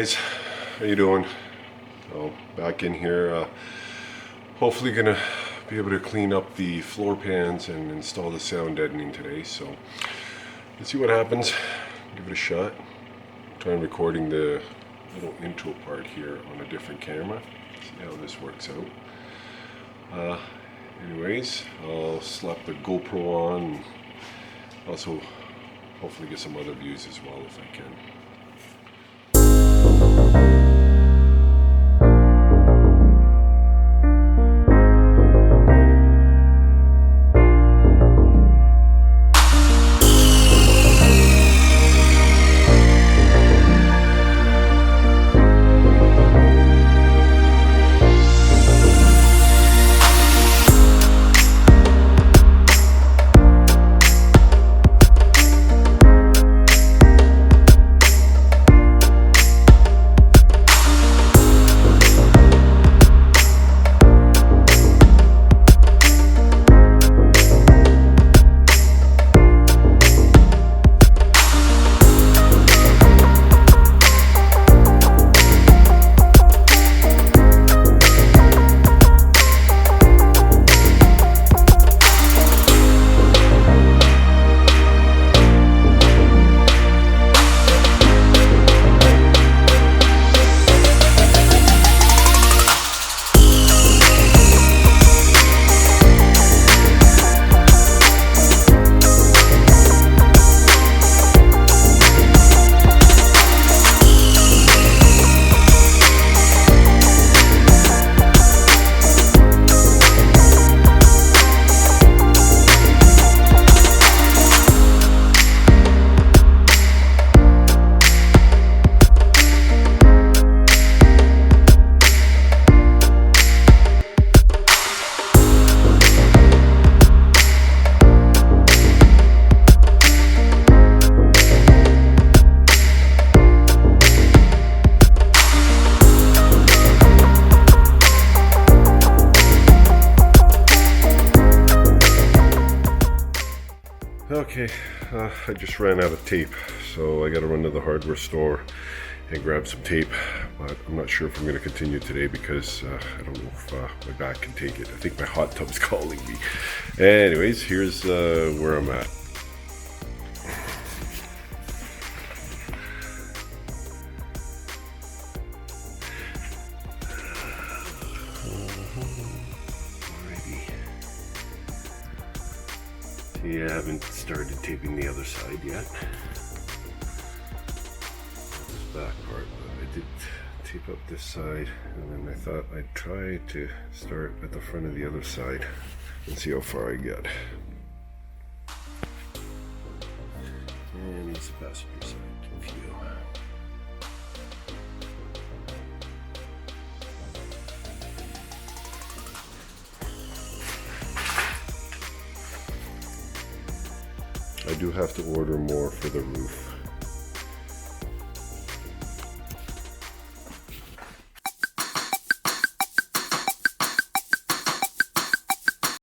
guys, how you doing? Oh, back in here, hopefully gonna be able to clean up the floor pans and install the sound deadening today. So let's see what happens. Give it a shot. Trying recording the little intro part here on a different camera. See how this works out. Anyways, I'll slap the GoPro on and also hopefully get some other views as well if I can. Okay, I just ran out of tape, so I gotta run to the hardware store and grab some tape, but I'm not sure if I'm gonna continue today because I don't know if my back can take it. I think my hot tub's calling me. Anyways, here's where I'm at. See, I haven't started taping the other side yet. This back part, but I did tape up this side, and then I thought I'd try to start at the front of the other side and see how far I get. And it's the passenger side view. I do have to order more for the roof.